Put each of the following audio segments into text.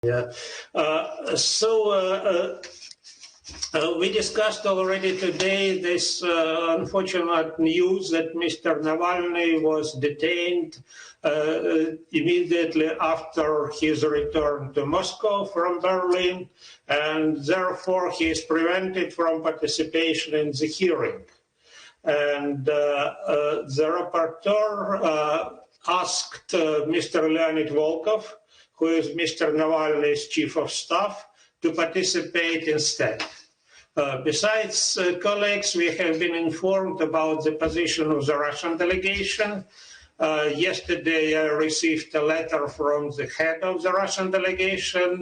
Yeah. We discussed already today this unfortunate news that Mr. Navalny was detained immediately after his return to Moscow from Berlin, and therefore he is prevented from participation in the hearing. And the rapporteur asked Mr. Leonid Volkov, who is Mr. Navalny's chief of staff, to participate instead. Besides, colleagues, we have been informed about the position of the Russian delegation. Yesterday, I received a letter from the head of the Russian delegation,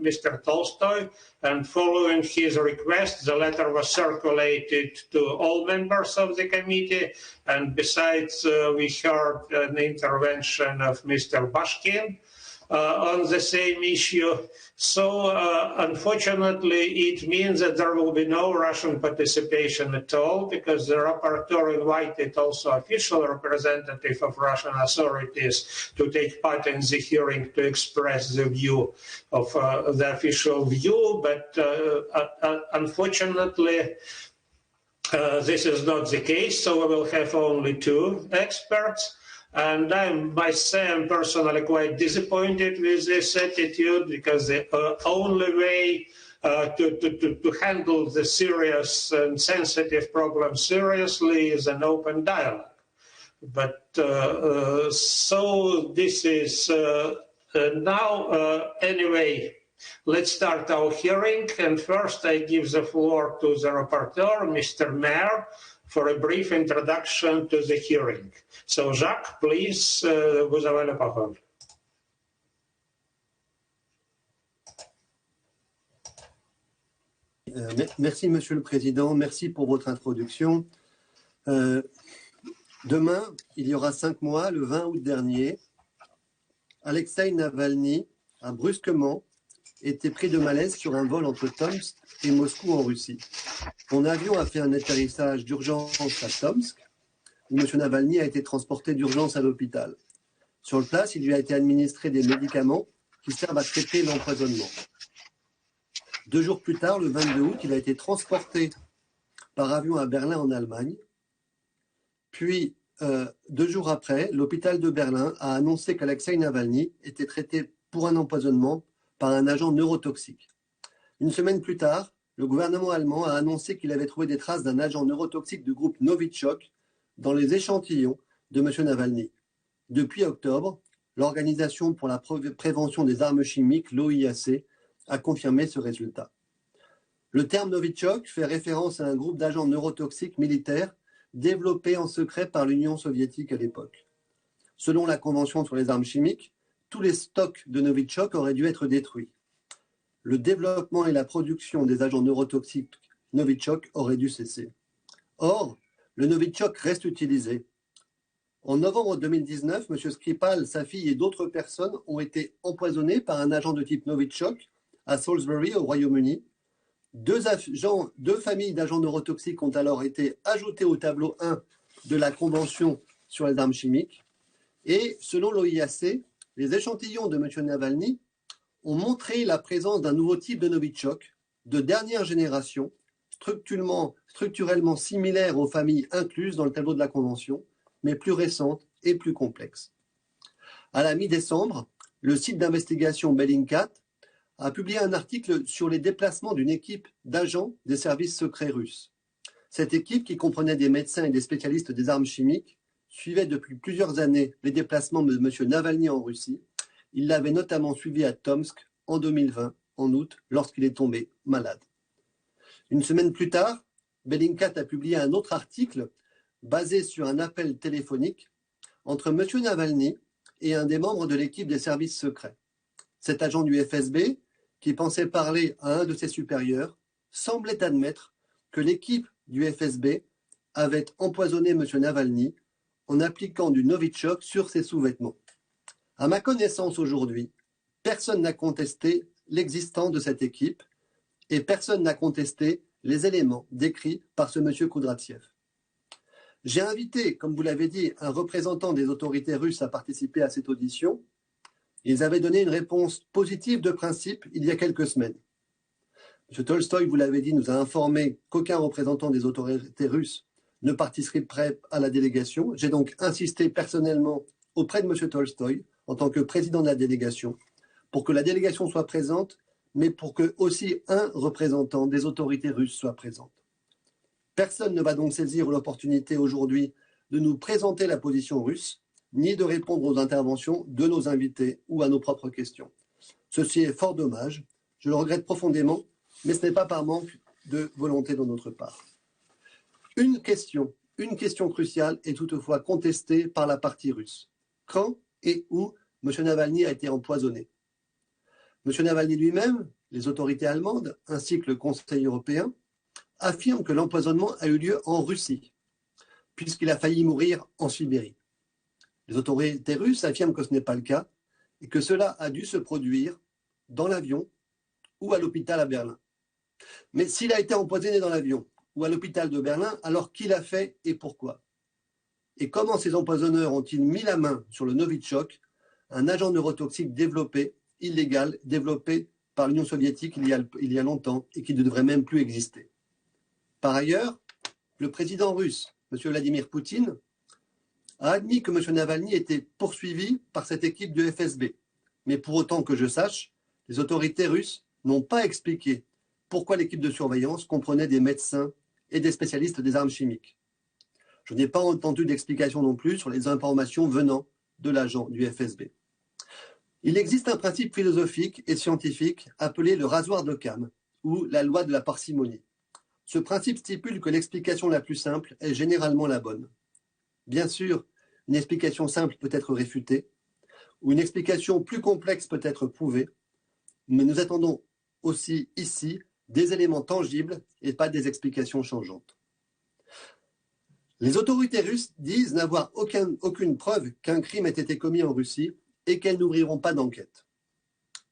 Mr. Tolstoy, and following his request, the letter was circulated to all members of the committee. And besides, we heard an intervention of Mr. Bashkin on the same issue. So, unfortunately, it means that there will be no Russian participation at all, because the rapporteur invited also official representative of Russian authorities to take part in the hearing to express the view of the official view. But unfortunately, this is not the case, so we will have only 2 experts. And I must say I'm personally quite disappointed with this attitude, because the only way to handle the serious and sensitive problem seriously is an open dialogue. But so this is now, anyway, let's start our hearing. And first I give the floor to the rapporteur, Mr. Maire, for a brief introduction to the hearing. So, Jacques, please, vous avez la parole. Merci, Monsieur le Président. Merci pour votre introduction. Demain, il y aura 5 mois, le 20 août dernier, Alexey Navalny a brusquement été pris de malaise sur un vol entre Tomsk et Moscou en Russie. Mon avion a fait un atterrissage d'urgence à Tomsk, où M. Navalny a été transporté d'urgence à l'hôpital. Sur place, il lui a été administré des médicaments qui servent à traiter l'empoisonnement. 2 jours plus tard, le 22 août, il a été transporté par avion à Berlin en Allemagne. Puis, 2 jours après, l'hôpital de Berlin a annoncé qu'Alexey Navalny était traité pour un empoisonnement par un agent neurotoxique. 1 semaine plus tard, le gouvernement allemand a annoncé qu'il avait trouvé des traces d'un agent neurotoxique du groupe Novichok dans les échantillons de M. Navalny. Depuis octobre, l'Organisation pour la prévention des armes chimiques, l'OIAC, a confirmé ce résultat. Le terme Novichok fait référence à un groupe d'agents neurotoxiques militaires développé en secret par l'Union soviétique à l'époque. Selon la Convention sur les armes chimiques, tous les stocks de Novichok auraient dû être détruits. Le développement et la production des agents neurotoxiques Novichok auraient dû cesser. Or, le Novichok reste utilisé. En novembre 2019, M. Skripal, sa fille et d'autres personnes ont été empoisonnés par un agent de type Novichok à Salisbury, au Royaume-Uni. 2 familles d'agents neurotoxiques ont alors été ajoutées au tableau 1 de la Convention sur les armes chimiques. Et selon l'OIAC, les échantillons de M. Navalny ont montré la présence d'un nouveau type de Novichok de dernière génération, structurellement similaire aux familles incluses dans le tableau de la Convention, mais plus récente et plus complexe. À la mi-décembre, le site d'investigation Bellingcat a publié un article sur les déplacements d'une équipe d'agents des services secrets russes. Cette équipe, qui comprenait des médecins et des spécialistes des armes chimiques, suivait depuis plusieurs années les déplacements de M. Navalny en Russie. Il l'avait notamment suivi à Tomsk en 2020, en août, lorsqu'il est tombé malade. 1 semaine plus tard, Bellingcat a publié un autre article basé sur un appel téléphonique entre M. Navalny et un des membres de l'équipe des services secrets. Cet agent du FSB, qui pensait parler à un de ses supérieurs, semblait admettre que l'équipe du FSB avait empoisonné M. Navalny en appliquant du Novichok sur ses sous-vêtements. À ma connaissance aujourd'hui, personne n'a contesté l'existence de cette équipe et personne n'a contesté les éléments décrits par ce M. Kudratsev. J'ai invité, comme vous l'avez dit, un représentant des autorités russes à participer à cette audition. Ils avaient donné une réponse positive de principe il y a quelques semaines. M. Tolstoï, vous l'avez dit, nous a informé qu'aucun représentant des autorités russes ne participerait à la délégation. J'ai donc insisté personnellement auprès de M. Tolstoï, en tant que président de la délégation, pour que la délégation soit présente, mais pour que aussi un représentant des autorités russes soit présent. Personne ne va donc saisir l'opportunité aujourd'hui de nous présenter la position russe, ni de répondre aux interventions de nos invités ou à nos propres questions. Ceci est fort dommage, je le regrette profondément, mais ce n'est pas par manque de volonté de notre part. Une question cruciale est toutefois contestée par la partie russe. Quand et où M. Navalny a été empoisonné? M. Navalny lui-même, les autorités allemandes, ainsi que le Conseil européen, affirment que l'empoisonnement a eu lieu en Russie, puisqu'il a failli mourir en Sibérie. Les autorités russes affirment que ce n'est pas le cas et que cela a dû se produire dans l'avion ou à l'hôpital à Berlin. Mais s'il a été empoisonné dans l'avion ou à l'hôpital de Berlin, alors qui l'a fait et pourquoi? Et comment ces empoisonneurs ont-ils mis la main sur le Novichok, un agent neurotoxique illégal, développé par l'Union soviétique il y a longtemps et qui ne devrait même plus exister? Par ailleurs, le président russe, M. Vladimir Poutine, a admis que M. Navalny était poursuivi par cette équipe du FSB. Mais pour autant que je sache, les autorités russes n'ont pas expliqué pourquoi l'équipe de surveillance comprenait des médecins et des spécialistes des armes chimiques. Je n'ai pas entendu d'explication non plus sur les informations venant de l'agent du FSB. Il existe un principe philosophique et scientifique appelé le rasoir d'Occam, ou la loi de la parcimonie. Ce principe stipule que l'explication la plus simple est généralement la bonne. Bien sûr, une explication simple peut être réfutée, ou une explication plus complexe peut être prouvée, mais nous attendons aussi ici des éléments tangibles et pas des explications changeantes. Les autorités russes disent n'avoir aucune preuve qu'un crime ait été commis en Russie et qu'elles n'ouvriront pas d'enquête.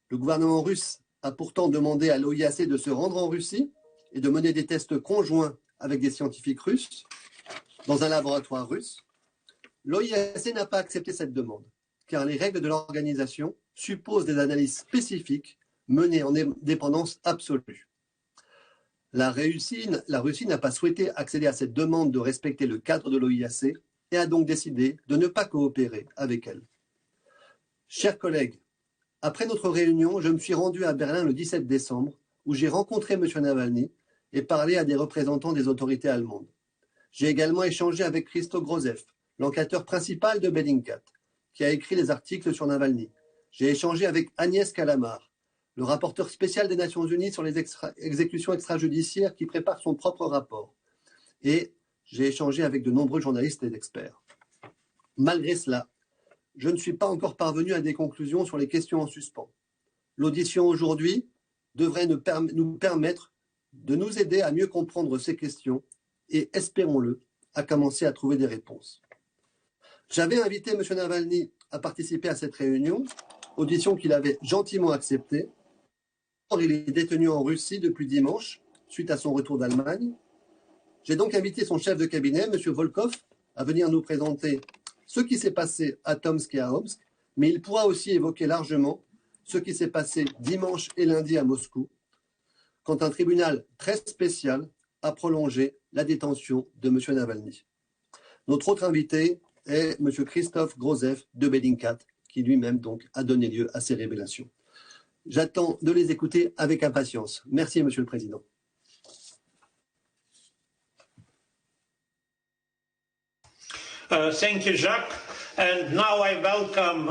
Le gouvernement russe a pourtant demandé à l'OIAC de se rendre en Russie et de mener des tests conjoints avec des scientifiques russes dans un laboratoire russe. L'OIAC n'a pas accepté cette demande, car les règles de l'organisation supposent des analyses spécifiques menées en indépendance absolue. La Russie n'a pas souhaité accéder à cette demande de respecter le cadre de l'OIAC et a donc décidé de ne pas coopérer avec elle. Chers collègues, après notre réunion, je me suis rendu à Berlin le 17 décembre, où j'ai rencontré M. Navalny et parlé à des représentants des autorités allemandes. J'ai également échangé avec Christo Grozev, l'enquêteur principal de Bellingcat, qui a écrit les articles sur Navalny. J'ai échangé avec Agnès Calamar, le rapporteur spécial des Nations Unies sur les exécutions extrajudiciaires qui prépare son propre rapport. Et j'ai échangé avec de nombreux journalistes et experts. Malgré cela, je ne suis pas encore parvenu à des conclusions sur les questions en suspens. L'audition aujourd'hui devrait nous permettre de nous aider à mieux comprendre ces questions et, espérons-le, à commencer à trouver des réponses. J'avais invité M. Navalny à participer à cette réunion, audition qu'il avait gentiment acceptée. Il est détenu en Russie depuis dimanche, suite à son retour d'Allemagne. J'ai donc invité son chef de cabinet, M. Volkov, à venir nous présenter ce qui s'est passé à Tomsk et à Omsk, mais il pourra aussi évoquer largement ce qui s'est passé dimanche et lundi à Moscou, quand un tribunal très spécial a prolongé la détention de M. Navalny. Notre autre invité est M. Christo Grozev de Bellingcat, qui lui-même donc a donné lieu à ces révélations. J'attends de les écouter avec impatience. Merci, Monsieur le Président. Thank you, Jacques. And now I welcome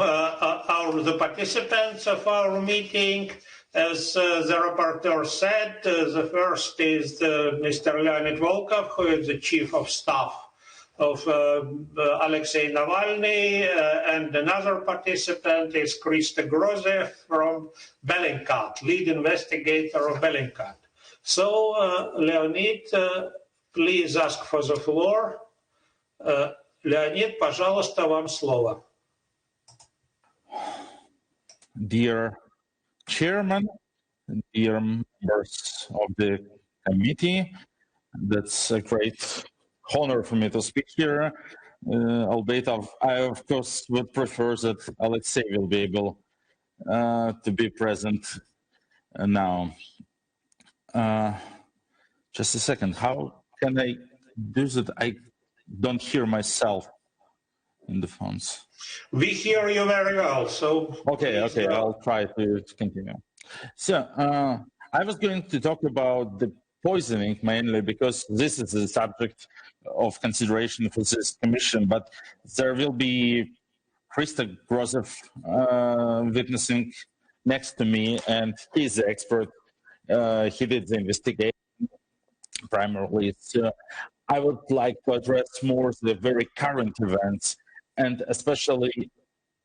the participants of our meeting. As the rapporteur said, the first is Mr. Leonid Volkov, who is the Chief of Staff of Alexey Navalny, and another participant is Christo Grozev from Bellingcat, lead investigator of Bellingcat. So, Leonid, please ask for the floor. Leonid, пожалуйста, вам слово. Dear Chairman, dear members of the committee, that's a great honor for me to speak here, albeit I of course would prefer that Alexey will be able to be present now. Just a second. How can I do that? I don't hear myself in the phones. We hear you very well. So okay, I'll try to continue. So I was going to talk about the poisoning mainly because this is the subject of consideration for this commission, but there will be Christo Grozev witnessing next to me, and he's the expert. He did the investigation primarily. So I would like to address more the very current events, and especially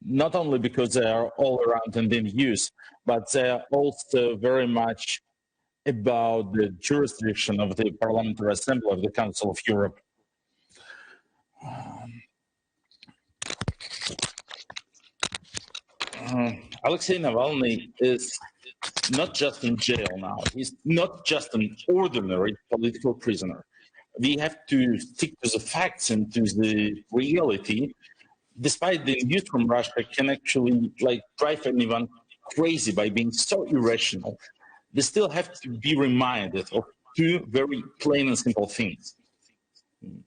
not only because they are all around and in use, but they are also very much about the jurisdiction of the Parliamentary Assembly of the Council of Europe. Alexey Navalny is not just in jail now. He's not just an ordinary political prisoner. We have to stick to the facts and to the reality. Despite the news from Russia can actually drive anyone crazy by being so irrational, they still have to be reminded of two very plain and simple things.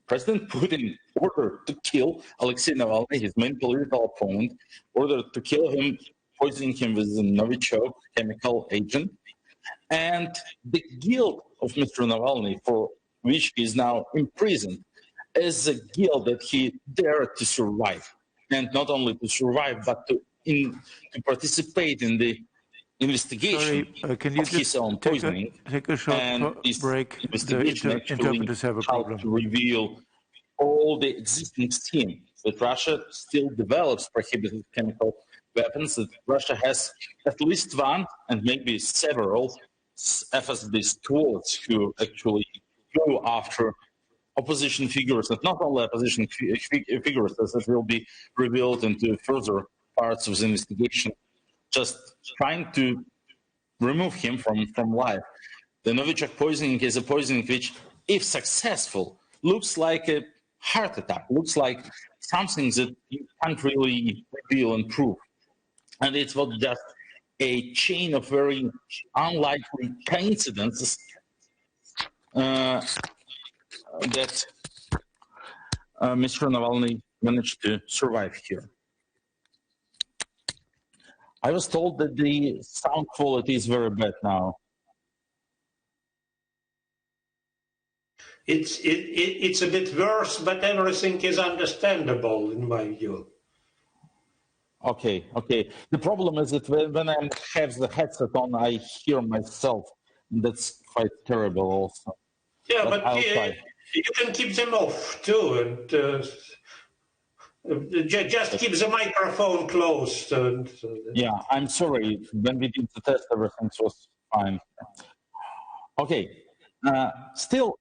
President Putin ordered to kill Alexey Navalny, his main political opponent, ordered to kill him, poisoning him with a Novichok chemical agent. And the guilt of Mr. Navalny, for which he is now imprisoned, is a guilt that he dared to survive. And not only to survive, but to participate in the investigation of his own poisoning. Take a short break. The interpreters have a problem. To reveal all the existing scheme that Russia still develops prohibited chemical weapons, that Russia has at least one and maybe several FSB squads who actually go after opposition figures, and not only opposition figures, as it will be revealed into further parts of the investigation, just trying to remove him from life. The Novichok poisoning is a poisoning which, if successful, looks like a heart attack, looks like something that you can't really reveal and prove. And it's not just a chain of very unlikely coincidences that Mr. Navalny managed to survive here. I was told that the sound quality is very bad now. It's a bit worse, but everything is understandable in my view. Okay. The problem is that when I have the headset on, I hear myself. That's quite terrible also. Yeah, but you can keep them off too, and just keep the microphone closed. Yeah, I'm sorry. When we did the test, everything was fine. Okay. Still,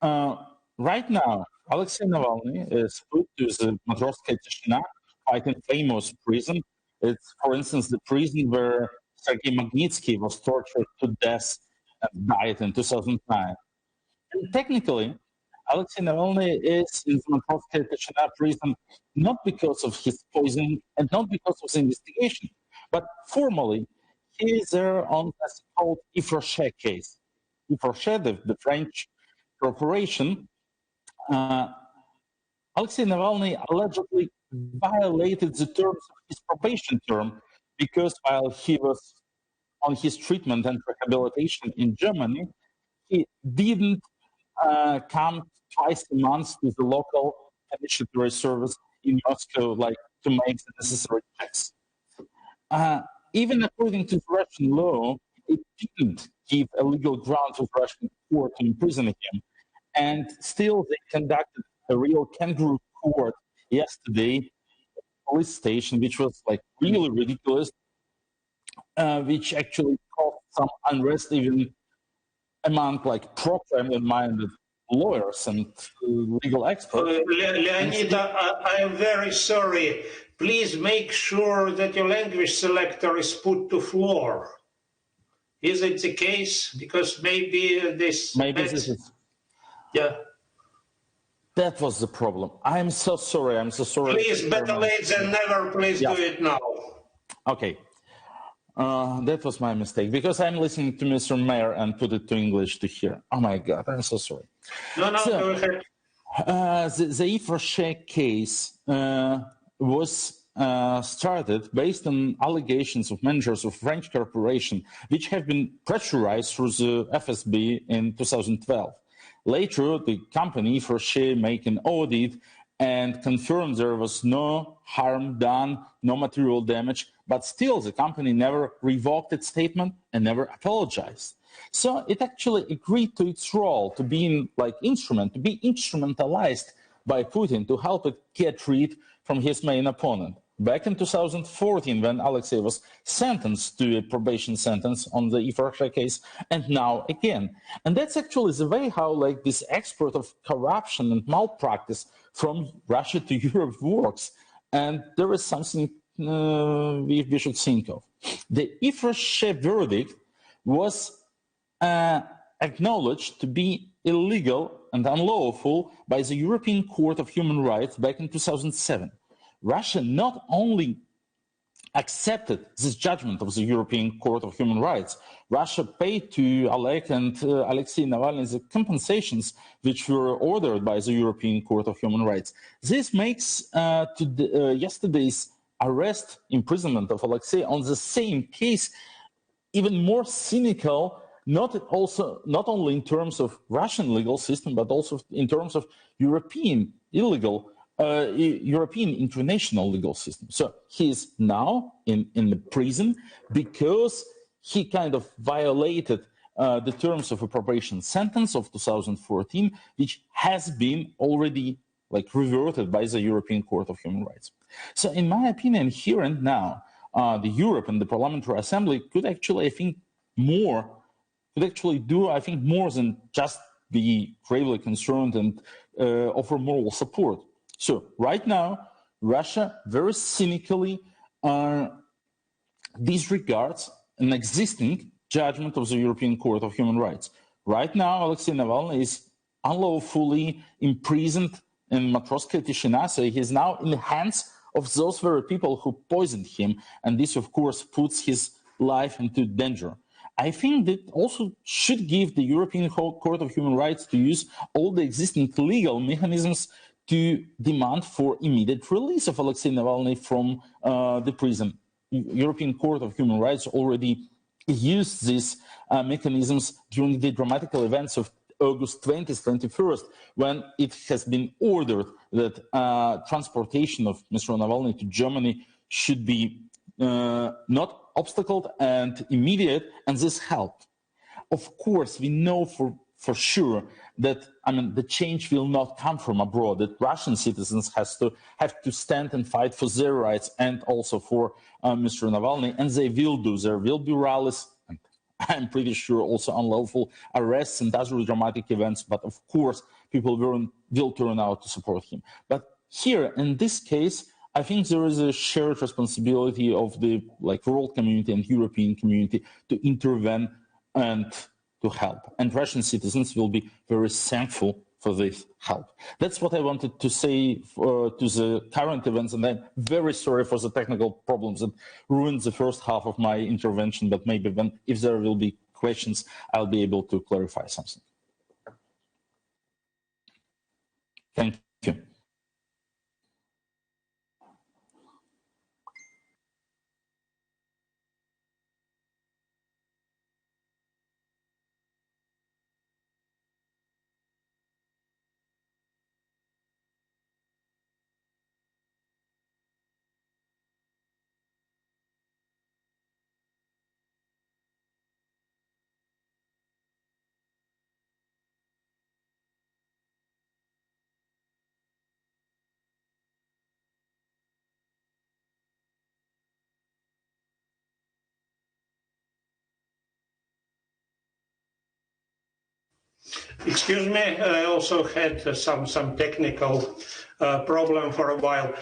right now, Alexey Navalny is put to the Matrosskaya Tishina, quite a famous prison. It's, for instance, the prison where Sergei Magnitsky was tortured to death and died in 2009. And technically, Alexey Navalny is in the Matrosskaya Tishina prison not because of his poisoning and not because of the investigation, but formally, he is there on a so-called Ifrochet case. Ifrochet, the French corporation, Alexey Navalny allegedly violated the terms of his probation term because while he was on his treatment and rehabilitation in Germany, he didn't come twice a month to the local penitentiary service in Moscow, to make the necessary checks. Even according to Russian law, it didn't give a legal ground for the Russian court to imprison him. And still, they conducted a real kangaroo court yesterday at the police station, which was really ridiculous, which actually caused some unrest even among proper-minded lawyers and legal experts. Leonid, I am very sorry. Please make sure that your language selector is put to floor. Is it the case? Because maybe this... Maybe this is... Yeah. That was the problem. I'm so sorry. Please, better late than never. Please do it now. Okay. That was my mistake, because I'm listening to Mr. Maire and put it to English to hear. Oh my God, I'm so sorry. No, go ahead. The Yves case was started based on allegations of managers of French corporation, which have been pressurized through the FSB in 2012. Later, the company Yves made an audit and confirmed there was no harm done, no material damage, but still the company never revoked its statement and never apologized. So it actually agreed to its role to be to be instrumentalized by Putin to help it get rid from his main opponent. Back in 2014, when Alexey was sentenced to a probation sentence on the Yves case, and now again. And that's actually the way how this export of corruption and malpractice from Russia to Europe works. And there is something we should think of. The Yves verdict was acknowledged to be illegal and unlawful by the European Court of Human Rights back in 2007. Russia not only accepted this judgment of the European Court of Human Rights, Russia paid to Alek and Alexey Navalny the compensations which were ordered by the European Court of Human Rights. This makes yesterday's arrest, imprisonment of Alexei on the same case even more cynical, not only in terms of Russian legal system, but also in terms of European international legal system. So he is now in the prison because he kind of violated the terms of a probation sentence of 2014, which has been already reverted by the European Court of Human Rights. So in my opinion, here and now, the Europe and the Parliamentary Assembly could actually, do more than just be gravely concerned and offer moral support. So right now, Russia very cynically disregards an existing judgment of the European Court of Human Rights. Right now, Alexey Navalny is unlawfully imprisoned in Matroska Tishina, so he is now in the hands of those very people who poisoned him, and this, of course, puts his life into danger. I think that also should give the European Court of Human Rights to use all the existing legal mechanisms to demand for immediate release of Alexei Navalny from the prison. European Court of Human Rights already used these mechanisms during the dramatical events of August 20th, 21st, when it has been ordered that transportation of Mr. Navalny to Germany should be not obstacled and immediate, and this helped. Of course, we know for sure that the change will not come from abroad, that Russian citizens have to stand and fight for their rights and also for Mr. Navalny, and they will do. There will be rallies, and I'm pretty sure also unlawful arrests and other dramatic events, but of course people will turn out to support him. But here, in this case, I think there is a shared responsibility of the world community and European community to intervene and to help. And Russian citizens will be very thankful for this help. That's what I wanted to say to the current events, and I'm very sorry for the technical problems that ruined the first half of my intervention, but maybe if there will be questions, I'll be able to clarify something. Thank you. Excuse me, I also had some technical problem for a while.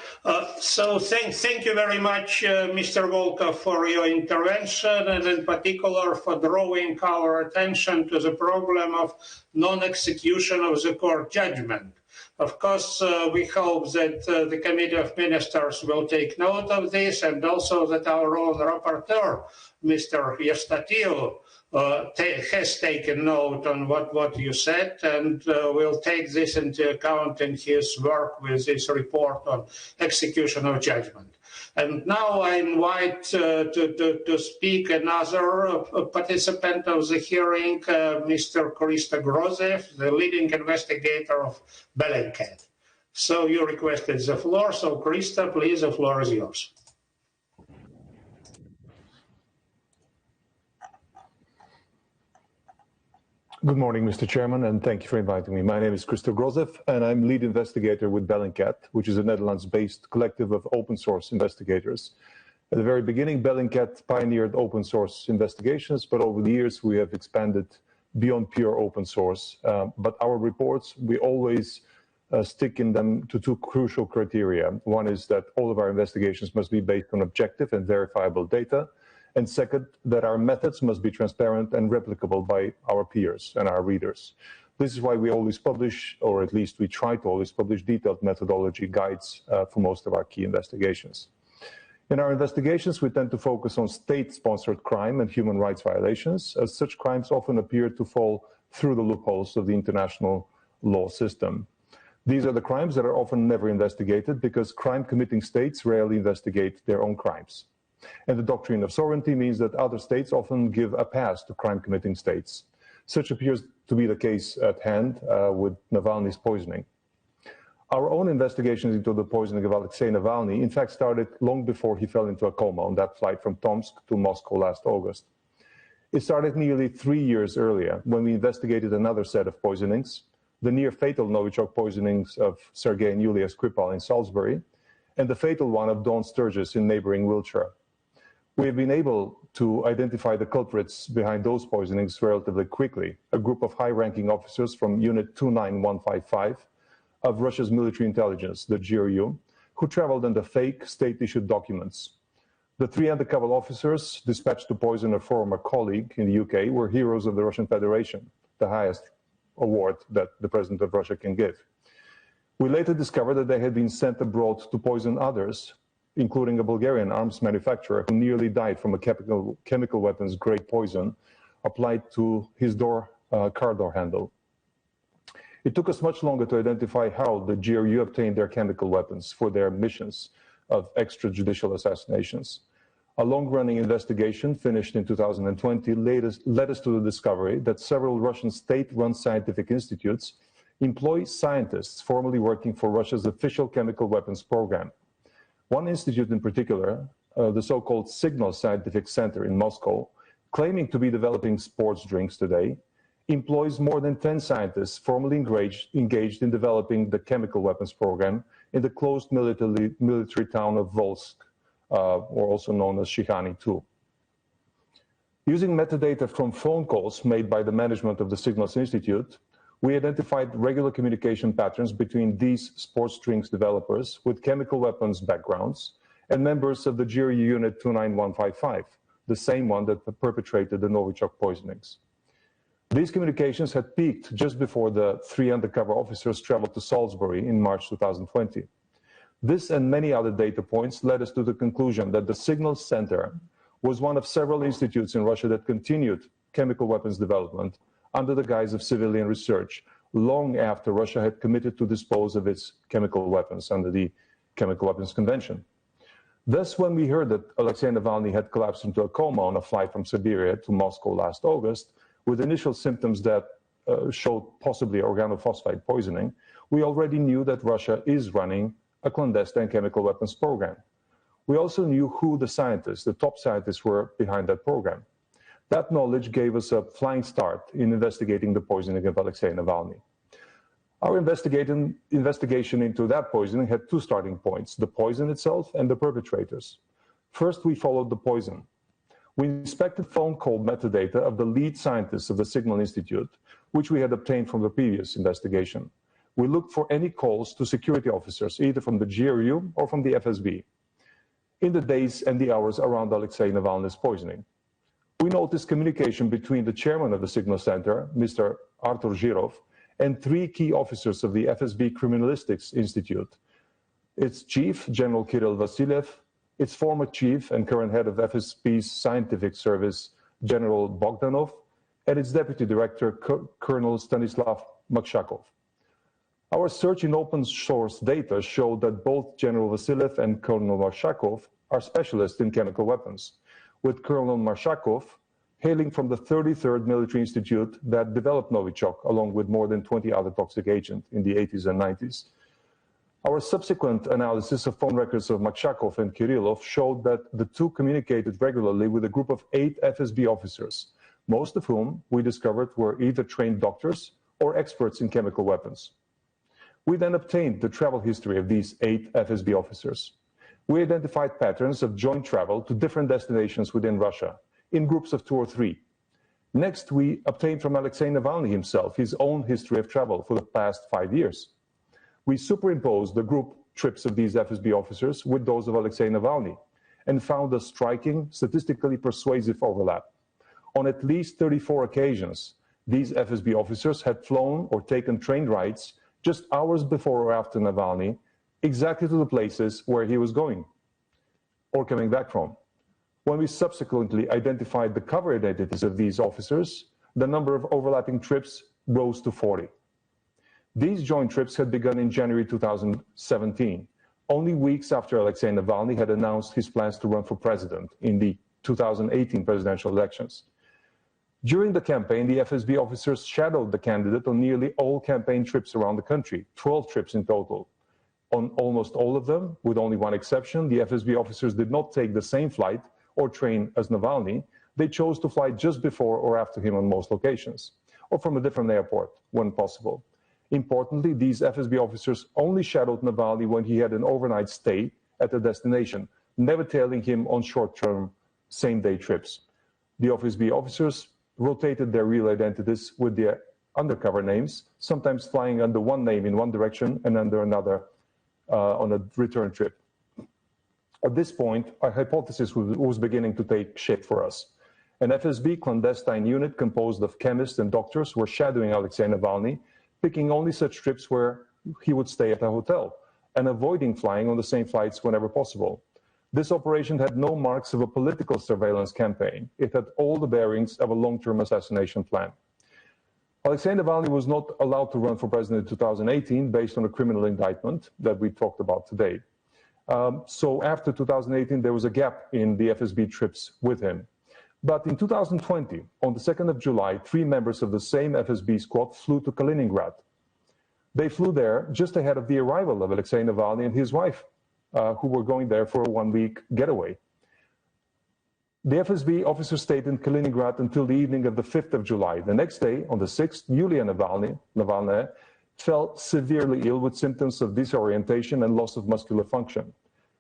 So thank you very much, Mr. Volkov, for your intervention, and in particular for drawing our attention to the problem of non-execution of the court judgment. Of course, we hope that the Committee of Ministers will take note of this, and also that our own rapporteur, Mr. Yestatio, has taken note on what you said, and will take this into account in his work with this report on execution of judgment. And now I invite to speak another participant of the hearing, Mr. Christo Grozev, the leading investigator of Bellingcat. So you requested the floor, so Christo, please, the floor is yours. Good morning, Mr. Chairman, and thank you for inviting me. My name is Christo Grozev, and I'm lead investigator with Bellingcat, which is a Netherlands-based collective of open-source investigators. At the very beginning, Bellingcat pioneered open-source investigations, but over the years we have expanded beyond pure open source. But our reports, we always stick in them to two crucial criteria. One is that all of our investigations must be based on objective and verifiable data. And second, that our methods must be transparent and replicable by our peers and our readers. This is why we always publish, or at least we try to always publish, detailed methodology guides for most of our key investigations. In our investigations, we tend to focus on state-sponsored crime and human rights violations, as such crimes often appear to fall through the loopholes of the international law system. These are the crimes that are often never investigated because crime-committing states rarely investigate their own crimes. And the doctrine of sovereignty means that other states often give a pass to crime-committing states. Such appears to be the case at hand with Navalny's poisoning. Our own investigations into the poisoning of Alexey Navalny, in fact, started long before he fell into a coma on that flight from Tomsk to Moscow last August. It started nearly 3 years earlier when we investigated another set of poisonings, the near-fatal Novichok poisonings of Sergei and Yulia Skripal in Salisbury, and the fatal one of Dawn Sturgis in neighboring Wiltshire. We have been able to identify the culprits behind those poisonings relatively quickly, a group of high-ranking officers from Unit 29155 of Russia's military intelligence, the GRU, who traveled under fake state-issued documents. The 3 undercover officers dispatched to poison a former colleague in the UK were heroes of the Russian Federation, the highest award that the President of Russia can give. We later discovered that they had been sent abroad to poison others, including a Bulgarian arms manufacturer who nearly died from a chemical weapons grade poison applied to his car door handle. It took us much longer to identify how the GRU obtained their chemical weapons for their missions of extrajudicial assassinations. A long-running investigation finished in 2020 led us to the discovery that several Russian state-run scientific institutes employ scientists formerly working for Russia's official chemical weapons program. One institute in particular, the so-called Signal Scientific Center in Moscow, claiming to be developing sports drinks today, employs more than 10 scientists formerly engaged in developing the chemical weapons program in the closed military town of Volsk, or also known as Shikhani 2. Using metadata from phone calls made by the management of the Signals Institute, we identified regular communication patterns between these sports drinks developers with chemical weapons backgrounds and members of the GRU Unit 29155, the same one that perpetrated the Novichok poisonings. These communications had peaked just before the 3 undercover officers traveled to Salisbury in March 2020. This and many other data points led us to the conclusion that the Signals Center was one of several institutes in Russia that continued chemical weapons development under the guise of civilian research, long after Russia had committed to dispose of its chemical weapons under the Chemical Weapons Convention. Thus, when we heard that Alexey Navalny had collapsed into a coma on a flight from Siberia to Moscow last August, with initial symptoms that showed possibly organophosphate poisoning, we already knew that Russia is running a clandestine chemical weapons program. We also knew who the scientists, the top scientists, were behind that program. That knowledge gave us a flying start in investigating the poisoning of Alexey Navalny. Our investigation into that poisoning had 2 starting points, the poison itself and the perpetrators. First, we followed the poison. We inspected phone call metadata of the lead scientists of the Signal Institute, which we had obtained from the previous investigation. We looked for any calls to security officers, either from the GRU or from the FSB, in the days and the hours around Alexey Navalny's poisoning. We noticed communication between the chairman of the Signal Center, Mr. Artur Zhirov, and 3 key officers of the FSB Criminalistics Institute. Its chief, General Kirill Vasilyev, its former chief and current head of FSB's scientific service, General Bogdanov, and its deputy director, Colonel Stanislav Makshakov. Our search in open source data showed that both General Vasilyev and Colonel Makshakov are specialists in chemical weapons, with Colonel Makshakov hailing from the 33rd Military Institute that developed Novichok, along with more than 20 other toxic agents in the 80s and 90s. Our subsequent analysis of phone records of Makshakov and Kirillov showed that the two communicated regularly with a group of 8 FSB officers, most of whom we discovered were either trained doctors or experts in chemical weapons. We then obtained the travel history of these 8 FSB officers. We identified patterns of joint travel to different destinations within Russia, in groups of 2 or 3. Next, we obtained from Alexey Navalny himself his own history of travel for the past 5 years. We superimposed the group trips of these FSB officers with those of Alexey Navalny and found a striking, statistically persuasive overlap. On at least 34 occasions, these FSB officers had flown or taken train rides just hours before or after Navalny, exactly to the places where he was going or coming back from. When we subsequently identified the cover identities of these officers, the number of overlapping trips rose to 40. These joint trips had begun in January 2017, only weeks after Alexey Navalny had announced his plans to run for president in the 2018 presidential elections. During the campaign, the FSB officers shadowed the candidate on nearly all campaign trips around the country, 12 trips in total. On almost all of them, with only one exception, the FSB officers did not take the same flight or train as Navalny. They chose to fly just before or after him on most locations, or from a different airport when possible. Importantly, these FSB officers only shadowed Navalny when he had an overnight stay at the destination, never tailing him on short-term, same-day trips. The FSB officers rotated their real identities with their undercover names, sometimes flying under one name in one direction and under another on a return trip. At this point, a hypothesis was beginning to take shape for us. An FSB clandestine unit composed of chemists and doctors were shadowing Alexey Navalny, picking only such trips where he would stay at a hotel and avoiding flying on the same flights whenever possible. This operation had no marks of a political surveillance campaign. It had all the bearings of a long-term assassination plan. Alexey Navalny was not allowed to run for president in 2018 based on a criminal indictment that we talked about today. So after 2018, there was a gap in the FSB trips with him. But in 2020, on the 2nd of July, 3 members of the same FSB squad flew to Kaliningrad. They flew there just ahead of the arrival of Alexey Navalny and his wife, who were going there for a 1-week getaway. The FSB officer stayed in Kaliningrad until the evening of the 5th of July. The next day, on the 6th, Yulia Navalny fell severely ill with symptoms of disorientation and loss of muscular function.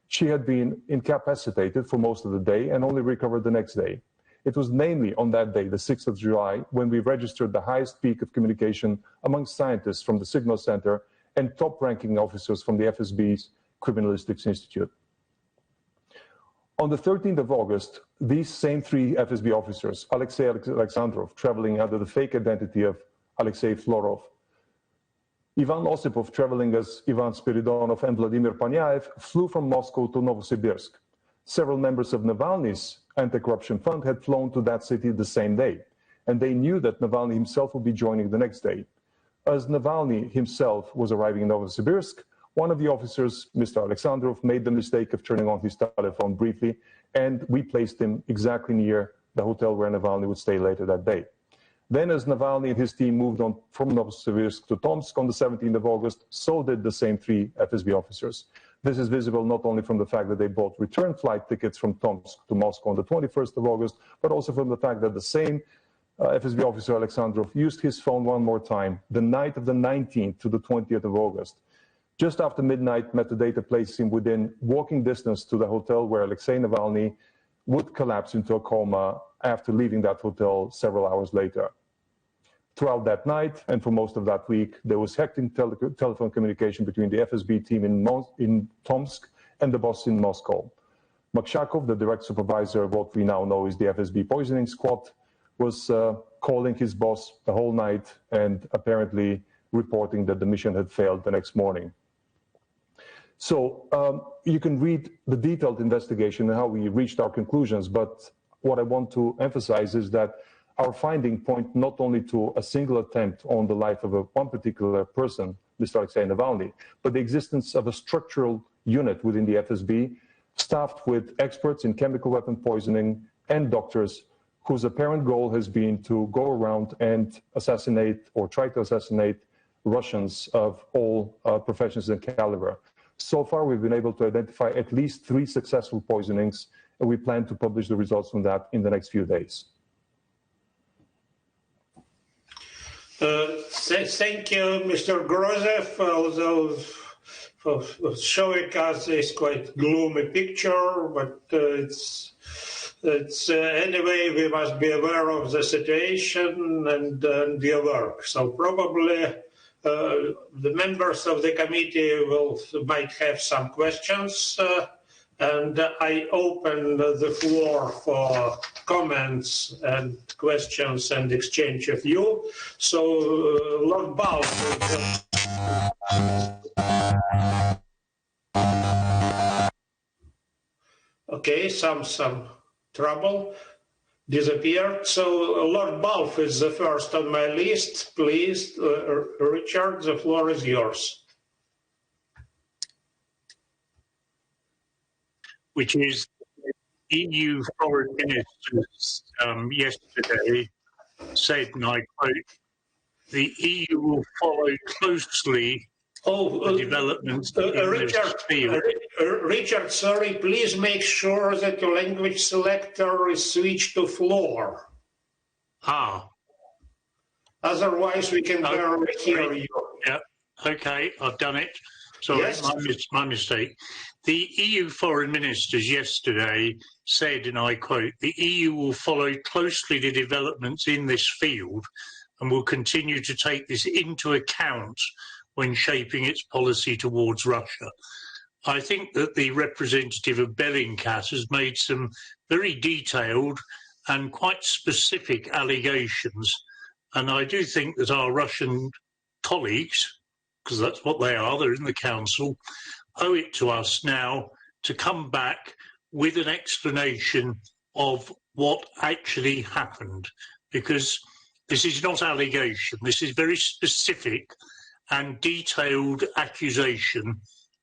She had been incapacitated for most of the day and only recovered the next day. It was namely on that day, the 6th of July, when we registered the highest peak of communication among scientists from the Signal Center and top-ranking officers from the FSB's Criminalistics Institute. On the 13th of August, these same 3 FSB officers, Alexey Alexandrov, traveling under the fake identity of Alexei Florov, Ivan Osipov, traveling as Ivan Spiridonov, and Vladimir Panyaev, flew from Moscow to Novosibirsk. Several members of Navalny's anti-corruption fund had flown to that city the same day, and they knew that Navalny himself would be joining the next day. As Navalny himself was arriving in Novosibirsk, one of the officers, Mr. Alexandrov, made the mistake of turning on his telephone briefly, and we placed him exactly near the hotel where Navalny would stay later that day. Then, as Navalny and his team moved on from Novosibirsk to Tomsk on the 17th of August, so did the same 3 FSB officers. This is visible not only from the fact that they bought return flight tickets from Tomsk to Moscow on the 21st of August, but also from the fact that the same FSB officer, Alexandrov, used his phone one more time the night of the 19th to the 20th of August. Just after midnight, metadata placed him within walking distance to the hotel where Alexey Navalny would collapse into a coma after leaving that hotel several hours later. Throughout that night, and for most of that week, there was hectic telephone communication between the FSB team in Tomsk and the boss in Moscow. Makshakov, the direct supervisor of what we now know is the FSB poisoning squad, was calling his boss the whole night and apparently reporting that the mission had failed the next morning. So you can read the detailed investigation and how we reached our conclusions, but what I want to emphasize is that our finding point not only to a single attempt on the life of one particular person, Mr. Alexey Navalny, but the existence of a structural unit within the FSB staffed with experts in chemical weapon poisoning and doctors whose apparent goal has been to go around and assassinate or try to assassinate Russians of all professions and caliber. So far, we've been able to identify at least 3 successful poisonings, and we plan to publish the results from that in the next few days. Thank you, Mr. Grozev, although for showing us this quite gloomy picture, but it's anyway, we must be aware of the situation and be aware. So probably the members of the committee might have some questions, and I open the floor for comments and questions and exchange of view. So, Lord Balf. Okay, some trouble. Disappeared. So Lord Balf is the first on my list. Please, Richard, the floor is yours. Which is EU foreign ministers yesterday said, and I quote, the EU will follow closely the developments in this field. Richard, sorry, please make sure that your language selector is switched to floor. Otherwise, we can barely hear you. Yeah, okay, I've done it. Sorry, yes. my mistake. The EU foreign ministers yesterday said, and I quote, the EU will follow closely the developments in this field and will continue to take this into account when shaping its policy towards Russia. I think that the representative of Bellingcat has made some very detailed and quite specific allegations, and I do think that our Russian colleagues, because that's what they are, they're in the Council, owe it to us now to come back with an explanation of what actually happened, because this is not allegation, this is very specific and detailed accusation,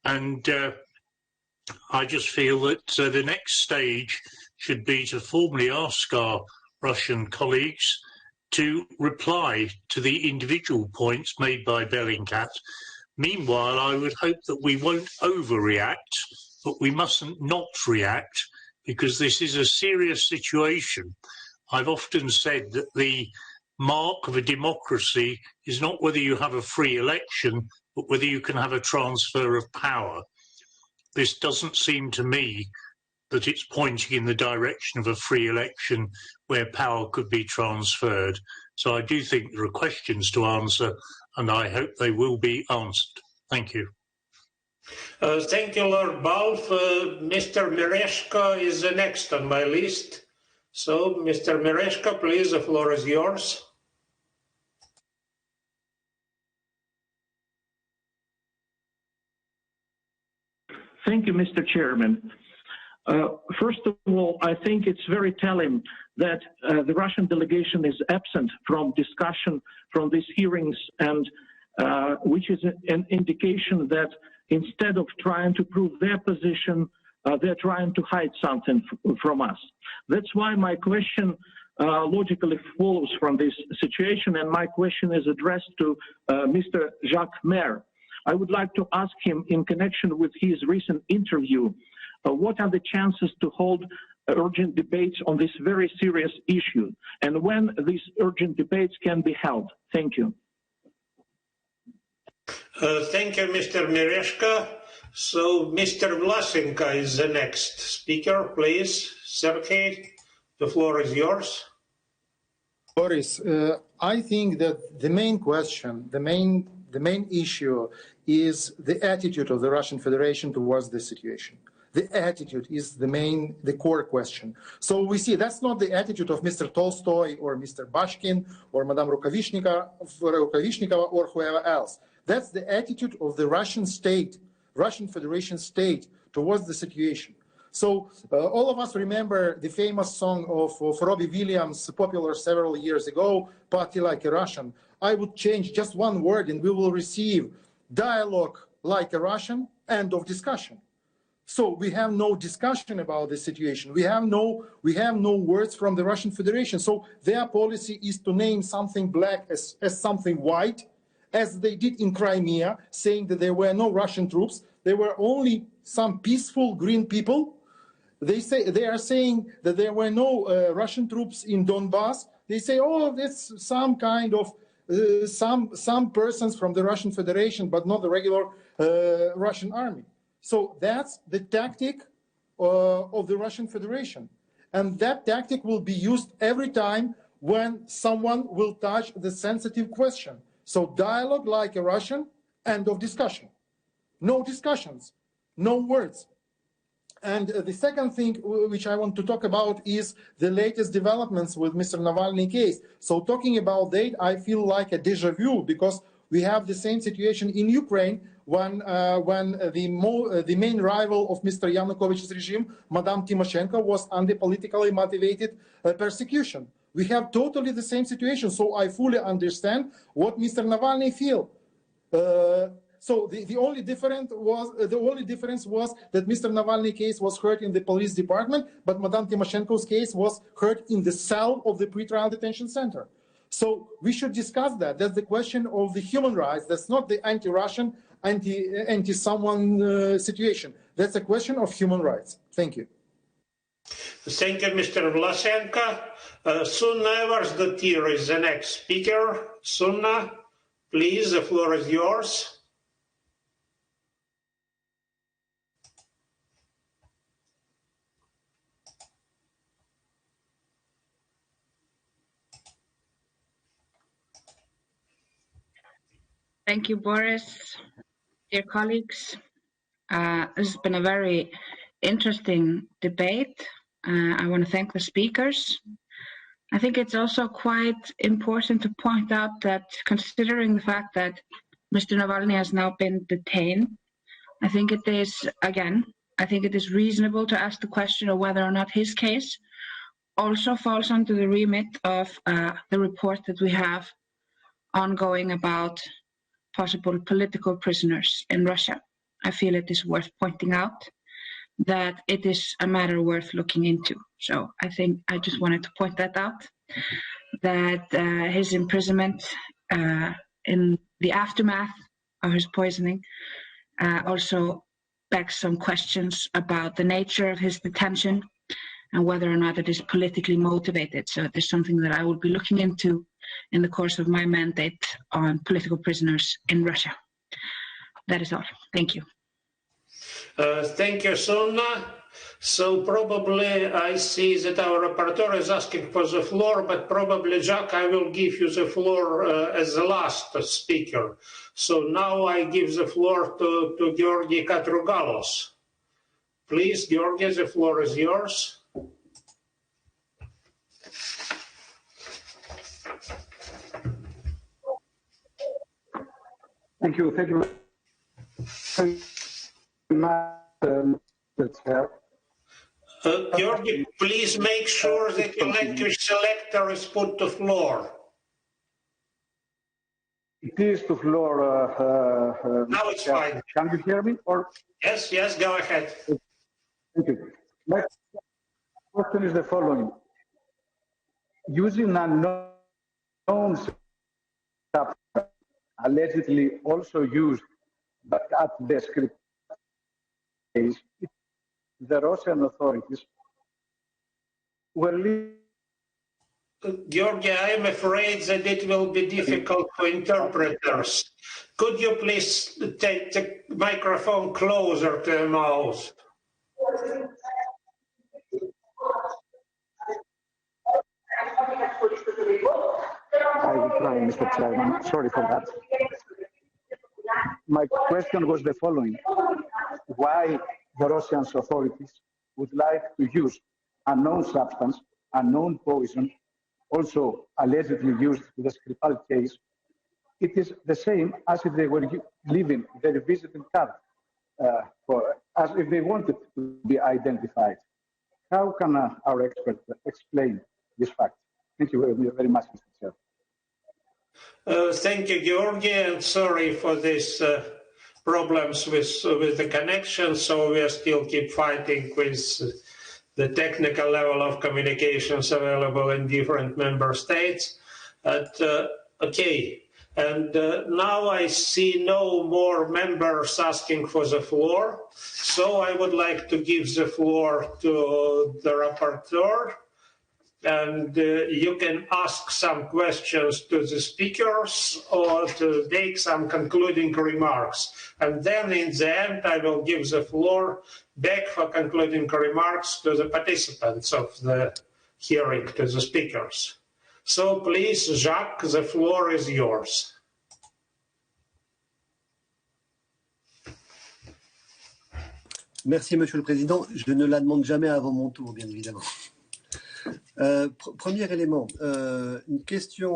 and I just feel that the next stage should be to formally ask our Russian colleagues to reply to the individual points made by Bellingcat. Meanwhile, I would hope that we won't overreact, but we mustn't not react, because this is a serious situation. I've often said that the mark of a democracy is not whether you have a free election, but whether you can have a transfer of power. This doesn't seem to me that it's pointing in the direction of a free election where power could be transferred. So I do think there are questions to answer, and I hope they will be answered. Thank you. Thank you, Lord Balf. Mr. Mereshko is the next on my list. So, Mr. Mereshko, please, the floor is yours. Thank you, Mr. Chairman. First of all, I think it's very telling that the Russian delegation is absent from discussion from these hearings, and which is an indication that instead of trying to prove their position, they're trying to hide something from us. That's why my question logically follows from this situation, and my question is addressed to Mr. Jacques Maire. I would like to ask him, in connection with his recent interview, what are the chances to hold urgent debates on this very serious issue, and when these urgent debates can be held? Thank you. Thank you, Mr. Mereshko. So, Mr. Vlasenko is the next speaker, please. Sergei, the floor is yours. Boris, I think that the main question, the main issue is the attitude of the Russian Federation towards this situation. The attitude is the core question. So we see that's not the attitude of Mr. Tolstoy or Mr. Bashkin or Madame Rukavishnikova or whoever else. That's the attitude of the Russian state, Russian Federation state towards the situation. So all of us remember the famous song of Robbie Williams, popular several years ago, Party Like a Russian. I would change just one word and we will receive dialogue like a Russian, end of discussion. So we have no discussion about this situation. We have no words from the Russian Federation. So their policy is to name something black as something white, as they did in Crimea, saying that there were no Russian troops. There were only some peaceful green people. They are saying that there were no Russian troops in Donbass. They say, oh, that's some kind of some persons from the Russian Federation, but not the regular Russian army. So that's the tactic of the Russian Federation. And that tactic will be used every time when someone will touch the sensitive question. So dialogue like a Russian, end of discussion. No discussions, no words. And the second thing which I want to talk about is the latest developments with Mr. Navalny case. So talking about that, I feel like a deja vu because we have the same situation in Ukraine when the main rival of Mr. Yanukovych's regime, Madame Tymoshenko, was under politically motivated persecution. We have totally the same situation. So I fully understand what Mr. Navalny feels. So the only difference was that Mr. Navalny case was heard in the police department, but Madame Tymoshenko's case was heard in the cell of the pretrial detention center. So we should discuss that. That's the question of the human rights. That's not the anti-Russian, anti-someone situation. That's a question of human rights. Thank you. Thank you, Mr. Vlasenko. Sunna Eversdottir is the next speaker. Sunna, please, the floor is yours. Thank you, Boris. Dear colleagues, this has been a very interesting debate. I want to thank the speakers. I think it's also quite important to point out that considering the fact that Mr. Navalny has now been detained, I think it is reasonable to ask the question of whether or not his case also falls under the remit of the report that we have ongoing about possible political prisoners in Russia. I feel it is worth pointing out that it is a matter worth looking into. So I think I just wanted to point that out, that his imprisonment in the aftermath of his poisoning also begs some questions about the nature of his detention and whether or not it is politically motivated. So it is something that I will be looking into in the course of my mandate on political prisoners in Russia. That is all. Thank you. Thank you, Sunna. So probably I see that our rapporteur is asking for the floor, but probably, Jacques, I will give you the floor as the last speaker. So now I give the floor to Georgi Katrougalos. Please, Georgi, the floor is yours. Thank you. Thank you very much, Chair. Georgi, please make sure that your language selector is put to floor. It is to floor. Now it's fine. Can you hear me? Or yes, yes, go ahead. Thank you. My question is the following: using unknown stuff allegedly also used but at the script case, the Russian authorities were Georgi, I am afraid that it will be difficult for interpreters. Could you please take the microphone closer to your mouth? I will try, Mr. Chairman. Sorry for that. My question was the following: why the Russian authorities would like to use unknown substance, unknown poison, also allegedly used in the Skripal case, it is the same as if they were leaving their visiting card, as if they wanted to be identified. How can our expert explain this fact? Thank you very much, Mr. Chair. Thank you, Georgi, and sorry for these problems with the connection. So we still keep fighting with the technical level of communications available in different member states. But, okay, and now I see no more members asking for the floor. So I would like to give the floor to the rapporteur. And you can ask some questions to the speakers or to make some concluding remarks. And then in the end, I will give the floor back for concluding remarks to the participants of the hearing, to the speakers. So please, Jacques, the floor is yours. Merci, Monsieur le Président. Je ne la demande jamais avant mon tour, bien évidemment. Premier élément, une question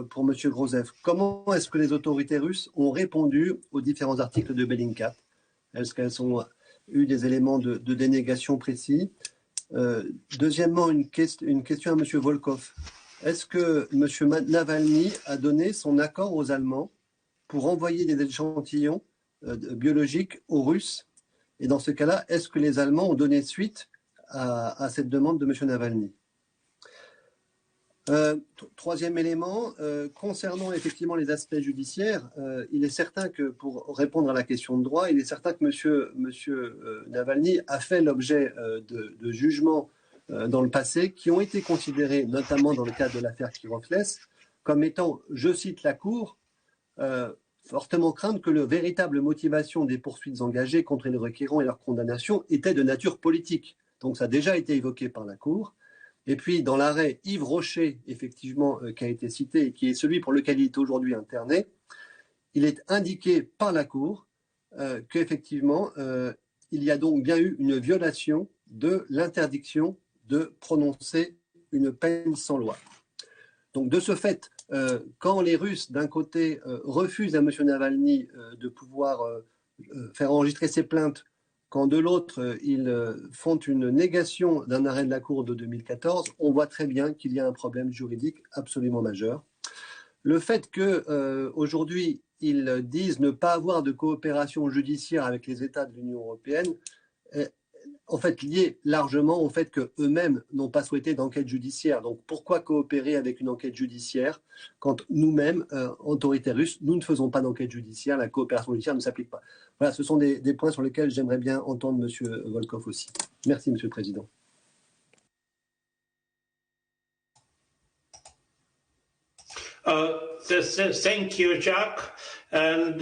pour M. Grozev. Comment est-ce que les autorités russes ont répondu aux différents articles de Bellingcat? Est-ce qu'elles ont eu des éléments de dénégation précis? Deuxièmement, une question à M. Volkov. Est-ce que M. Navalny a donné son accord aux Allemands pour envoyer des échantillons biologiques aux Russes? Et dans ce cas-là, est-ce que les Allemands ont donné suite à cette demande de M. Navalny? Troisième élément, concernant effectivement les aspects judiciaires, il est certain que pour répondre à la question de droit, il est certain que M. Navalny a fait l'objet de jugements dans le passé qui ont été considérés, notamment dans le cadre de l'affaire Kirovles, comme étant, je cite la Cour, fortement craindre que la véritable motivation des poursuites engagées contre les requérants et leur condamnation était de nature politique. Donc ça a déjà été évoqué par la Cour. Et puis, dans l'arrêt Yves Rocher, effectivement, qui a été cité et qui est celui pour lequel il est aujourd'hui interné, il est indiqué par la Cour qu'effectivement, il y a donc bien eu une violation de l'interdiction de prononcer une peine sans loi. Donc, de ce fait, quand les Russes, d'un côté, refusent à M. Navalny de pouvoir faire enregistrer ses plaintes, quand de l'autre, ils font une négation d'un arrêt de la Cour de 2014, on voit très bien qu'il y a un problème juridique absolument majeur. Le fait qu'aujourd'hui, ils disent ne pas avoir de coopération judiciaire avec les États de l'Union européenne est en fait lié largement au fait qu'eux-mêmes n'ont pas souhaité d'enquête judiciaire. Donc pourquoi coopérer avec une enquête judiciaire quand nous-mêmes, autorités russes, nous ne faisons pas d'enquête judiciaire, la coopération judiciaire ne s'applique pas. Voilà, ce sont des points sur lesquels j'aimerais bien entendre M. Volkov aussi. Merci, M. le Président. Thank you, Jacques. And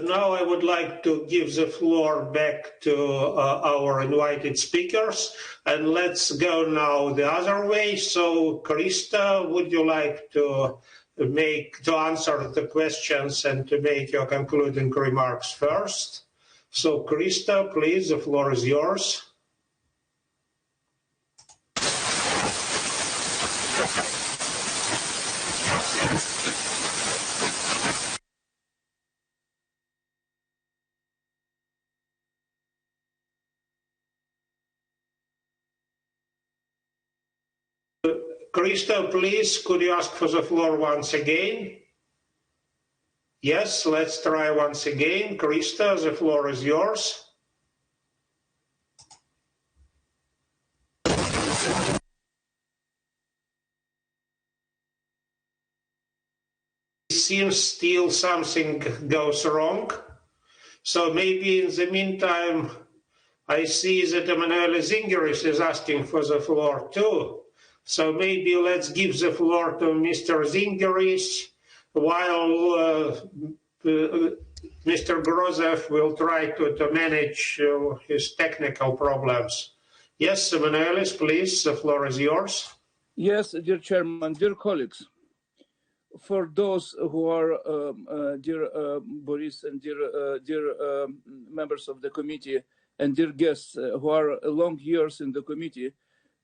now I would like to give the floor back to our invited speakers. And let's go now the other way. So, Christo, would you like to answer the questions and to make your concluding remarks first? So, Christo, please, the floor is yours. Christo, please, could you ask for the floor once again? Yes, let's try once again. Christo, the floor is yours. It seems still something goes wrong. So maybe in the meantime, I see that Emanuele Zingeris is asking for the floor too. So maybe let's give the floor to Mr. Zingeris while Mr. Grozev will try to manage his technical problems. Yes, Emanuele, please, the floor is yours. Yes, dear Chairman, dear colleagues. For those who are, dear Boris and dear members of the committee, and dear guests who are long years in the committee,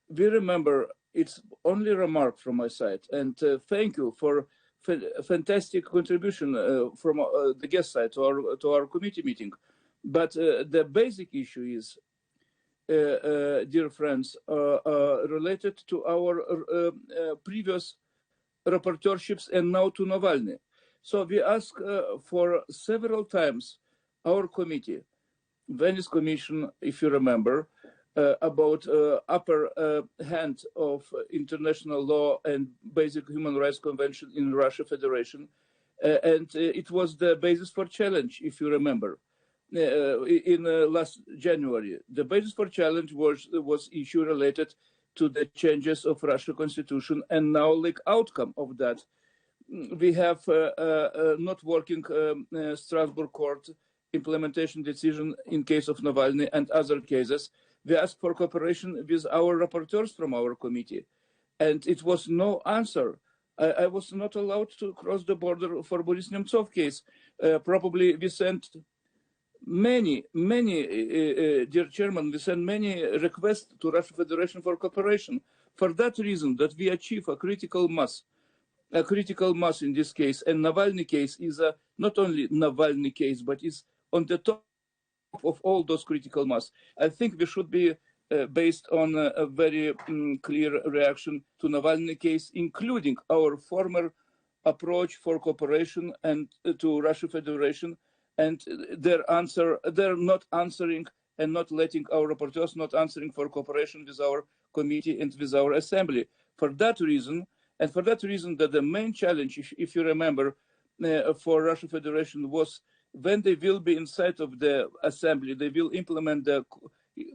we remember it's only a remark from my side, and thank you for fantastic contribution from the guest side to our committee meeting. But the basic issue is, dear friends, related to our previous rapporteurships and now to Navalny. So we asked for several times our committee, Venice Commission, if you remember, about upper hand of international law and basic human rights convention in Russia Federation. And it was the basis for challenge, if you remember, in last January. The basis for challenge was issue related to the changes of Russia constitution, and now like outcome of that, we have not working Strasbourg court implementation decision in case of Navalny and other cases. We asked for cooperation with our rapporteurs from our committee, and it was no answer. I was not allowed to cross the border for Boris Nemtsov case. Probably we sent many, dear Chairman, we sent many requests to Russian Federation for cooperation. For that reason, that we achieve a critical mass in this case. And Navalny case is not only Navalny case, but is on the top of all those critical mass. I think we should be based on a very clear reaction to Navalny case, including our former approach for cooperation and to Russia Federation, and they're not answering and not letting our rapporteurs not answering for cooperation with our committee and with our assembly. For that reason, that the main challenge, if you remember, for Russia Federation was when they will be inside of the assembly, they will implement the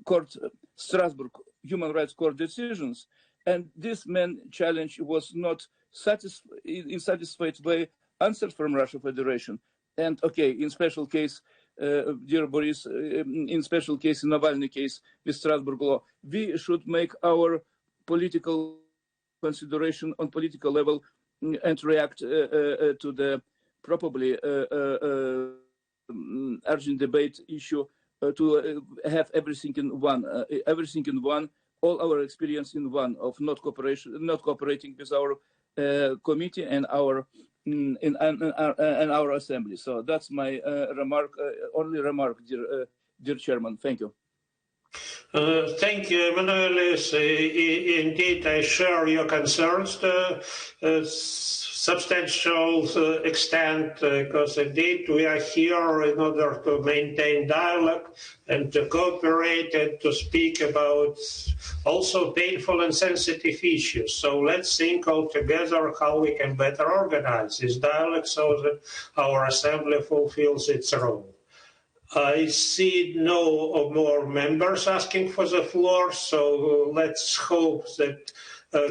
court, Strasbourg human rights court decisions. And this main challenge was not in satisfied way answered from Russia Federation. And okay, in special case, dear Boris, in special case, in Navalny case with Strasbourg law, we should make our political consideration on political level and react to the probably urgent debate issue to have everything in one, all our experience in one of not cooperating with our committee and our and our assembly. So that's my only remark, dear Chairman. Thank you. Thank you, Emanuelis. Indeed, I share your concerns to substantial extent, because indeed we are here in order to maintain dialogue and to cooperate and to speak about also painful and sensitive issues. So let's think all together how we can better organize this dialogue so that our assembly fulfills its role. I see no more members asking for the floor, so let's hope that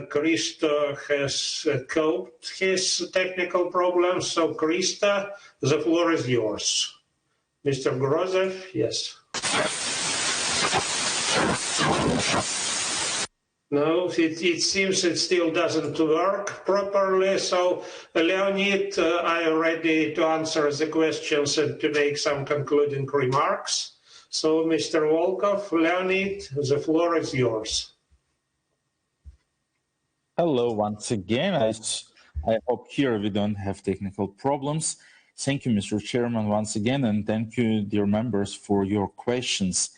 Christo has coped his technical problems. So, Christo, the floor is yours. Mr. Grozev, yes. No, it seems it still doesn't work properly. So, Leonid, are you ready to answer the questions and to make some concluding remarks? So, Mr. Volkov, Leonid, the floor is yours. Hello once again. I hope here we don't have technical problems. Thank you, Mr. Chairman, once again, and thank you, dear members, for your questions.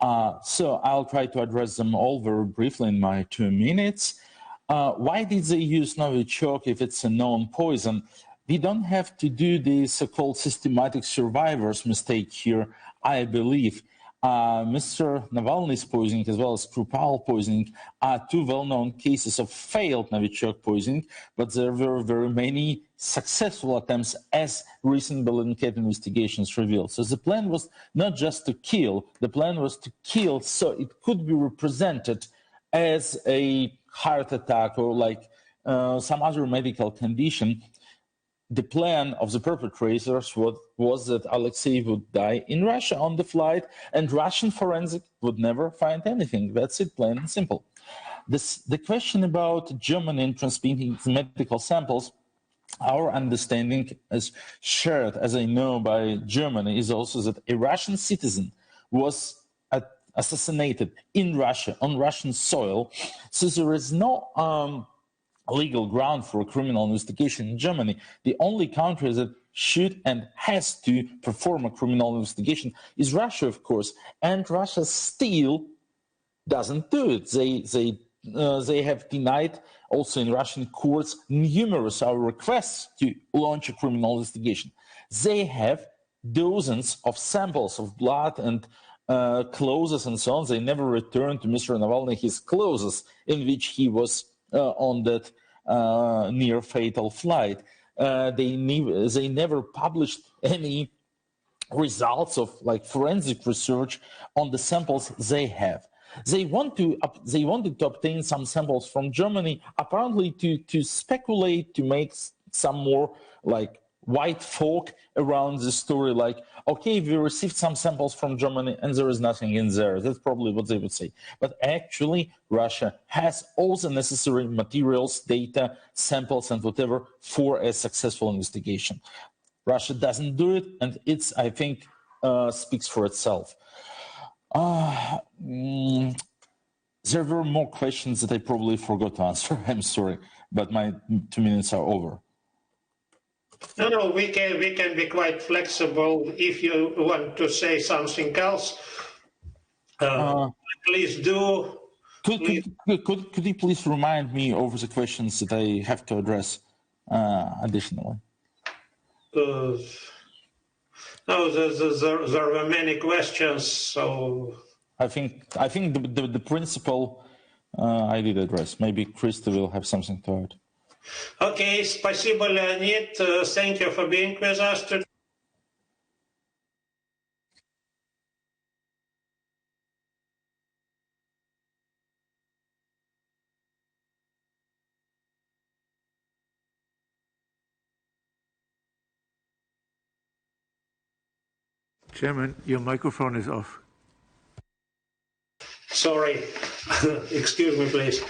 So I'll try to address them all very briefly in my 2 minutes. Why did they use Novichok if it's a known poison? We don't have to do the so-called systematic survivors mistake here, I believe. Mr. Navalny's poisoning as well as Skripal poisoning are 2 well-known cases of failed Novichok poisoning, but there were very many successful attempts, as recent Bellingcat investigations revealed. So the plan was not just to kill, the plan was to kill so it could be represented as a heart attack or like some other medical condition. The plan of the perpetrators was that Alexei would die in Russia on the flight, and Russian forensic would never find anything. That's it, plain and simple. The question about Germany and transmitting medical samples, our understanding is shared, as I know, by Germany, is also that a Russian citizen was assassinated in Russia, on Russian soil. So there is no legal ground for a criminal investigation in Germany. The only country that should and has to perform a criminal investigation is Russia, of course, and Russia still doesn't do it. They have denied also in Russian courts numerous our requests to launch a criminal investigation. They have dozens of samples of blood and clothes and so on. They never returned to Mr. Navalny his clothes in which he was on that near fatal flight. They never published any results of like forensic research on the samples they have. They wanted to obtain some samples from Germany, apparently to speculate, to make some more like white folk around the story, like, okay, we received some samples from Germany and there is nothing in there. That's probably what they would say. But actually, Russia has all the necessary materials, data, samples, and whatever for a successful investigation. Russia doesn't do it, and it's, I think, speaks for itself. There were more questions that I probably forgot to answer. I'm sorry, but my 2 minutes are over. No, we can be quite flexible. If you want to say something else, please do. Could you please remind me of the questions that I have to address additionally? No, there were many questions, so I think the principle I did address. Maybe Christo will have something to add. Okay, спасибо, Leonid. Thank you for being with us today. Chairman, your microphone is off. Sorry, excuse me, please.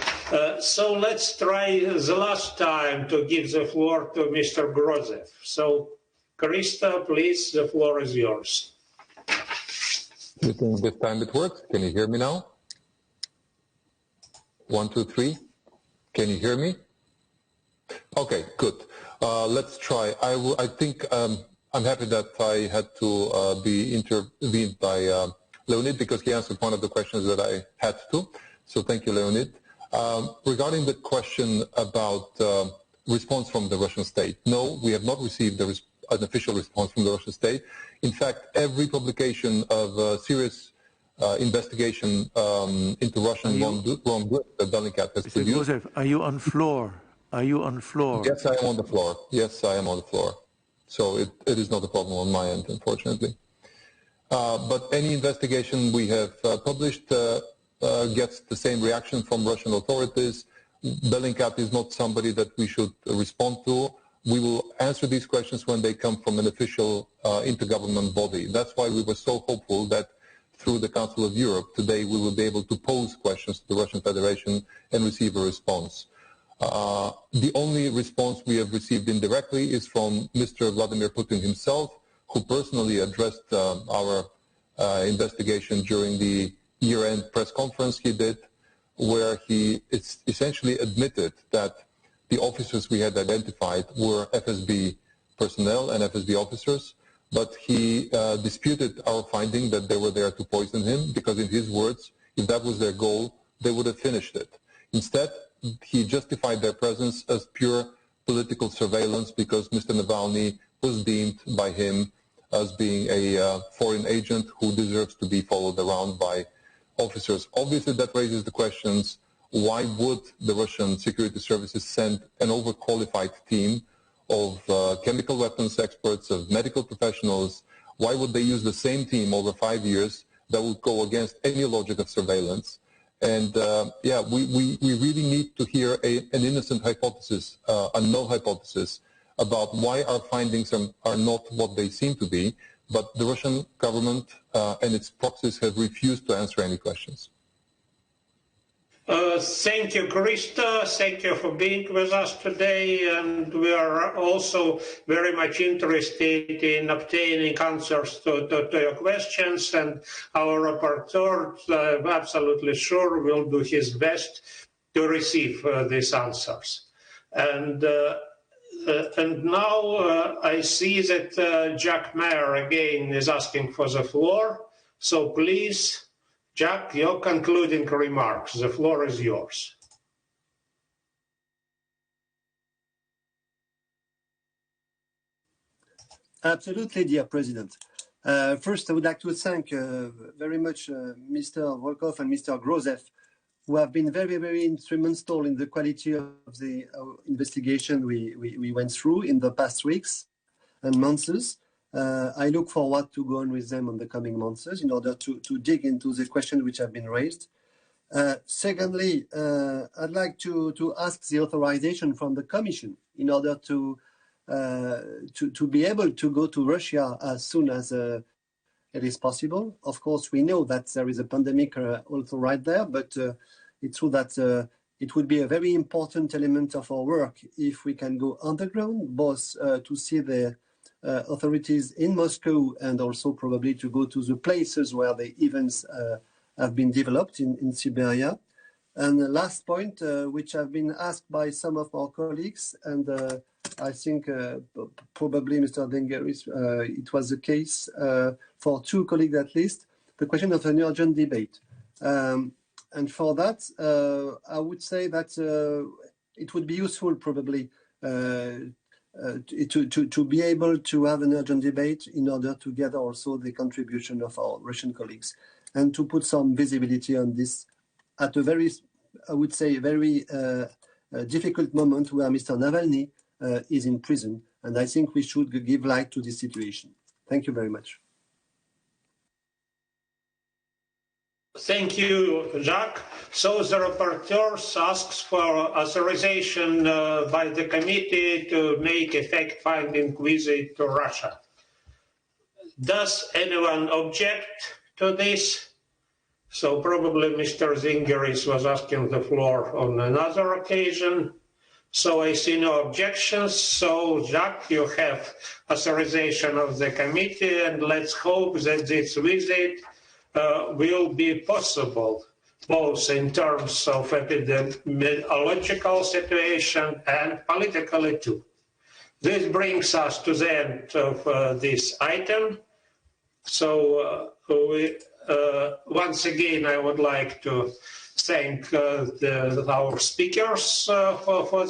So let's try the last time to give the floor to Mr. Grozev. So, Christo, please, the floor is yours. You think this time it works? Can you hear me now? 1, 2, 3. Can you hear me? Okay, good. Let's try. I think I'm happy that I had to be intervened by Leonid, because he answered one of the questions that I had to. So thank you, Leonid. Regarding the question about response from the Russian state, no, we have not received an official response from the Russian state. In fact, every publication of a serious investigation into Russian wrongdoing that Bellingcat has produced. Grozev, are you on floor? Are you on floor? Yes, I am on the floor. Yes, I am on the floor. So it is not a problem on my end, unfortunately. But any investigation we have published gets the same reaction from Russian authorities. Bellingcat is not somebody that we should respond to. We will answer these questions when they come from an official intergovernmental body. That's why we were so hopeful that through the Council of Europe today we will be able to pose questions to the Russian Federation and receive a response. The only response we have received indirectly is from Mr. Vladimir Putin himself, who personally addressed our investigation during the year-end press conference he did, where he essentially admitted that the officers we had identified were FSB personnel and FSB officers, but he disputed our finding that they were there to poison him, because in his words, if that was their goal, they would have finished it. Instead, he justified their presence as pure political surveillance because Mr. Navalny was deemed by him as being a foreign agent who deserves to be followed around by officers. Obviously, that raises the questions, why would the Russian security services send an overqualified team of chemical weapons experts, of medical professionals? Why would they use the same team over 5 years that would go against any logic of surveillance? And we really need to hear an innocent hypothesis, a null hypothesis, about why our findings are not what they seem to be, but the Russian government and its proxies have refused to answer any questions. Thank you, Christo. Thank you for being with us today. And we are also very much interested in obtaining answers to your questions. And our rapporteur, I'm absolutely sure, will do his best to receive these answers. And now I see that Jacques Maire again is asking for the floor. So please, Jacques, your concluding remarks. The floor is yours. Absolutely, dear President. First, I would like to thank very much Mr. Volkov and Mr. Grozev, who have been very, very instrumental in the quality of the investigation we went through in the past weeks and months. I look forward to going with them on the coming months in order to dig into the questions which have been raised. Secondly, I'd like to ask the authorization from the Commission in order to be able to go to Russia as soon as it is possible. Of course, we know that there is a pandemic also right there, but it's true that it would be a very important element of our work if we can go underground, both to see the authorities in Moscow and also probably to go to the places where the events have been developed in Siberia. And the last point, which have been asked by some of our colleagues, and I think probably Mr. Dengeris, it was the case for two colleagues at least, the question of an urgent debate. And for that, I would say that it would be useful probably to be able to have an urgent debate in order to gather also the contribution of our Russian colleagues and to put some visibility on this at a very, I would say, very difficult moment where Mr. Navalny is in prison. And I think we should give light to this situation. Thank you very much. Thank you, Jacques. So the rapporteur asks for authorization by the committee to make a fact-finding visit to Russia. Does anyone object to this? So probably Mr. Zingeris was asking the floor on another occasion. So I see no objections. So Jacques, you have authorization of the committee, and let's hope that this visit will be possible, both in terms of epidemiological situation and politically too. This brings us to the end of this item. So once again, I would like to thank our speakers for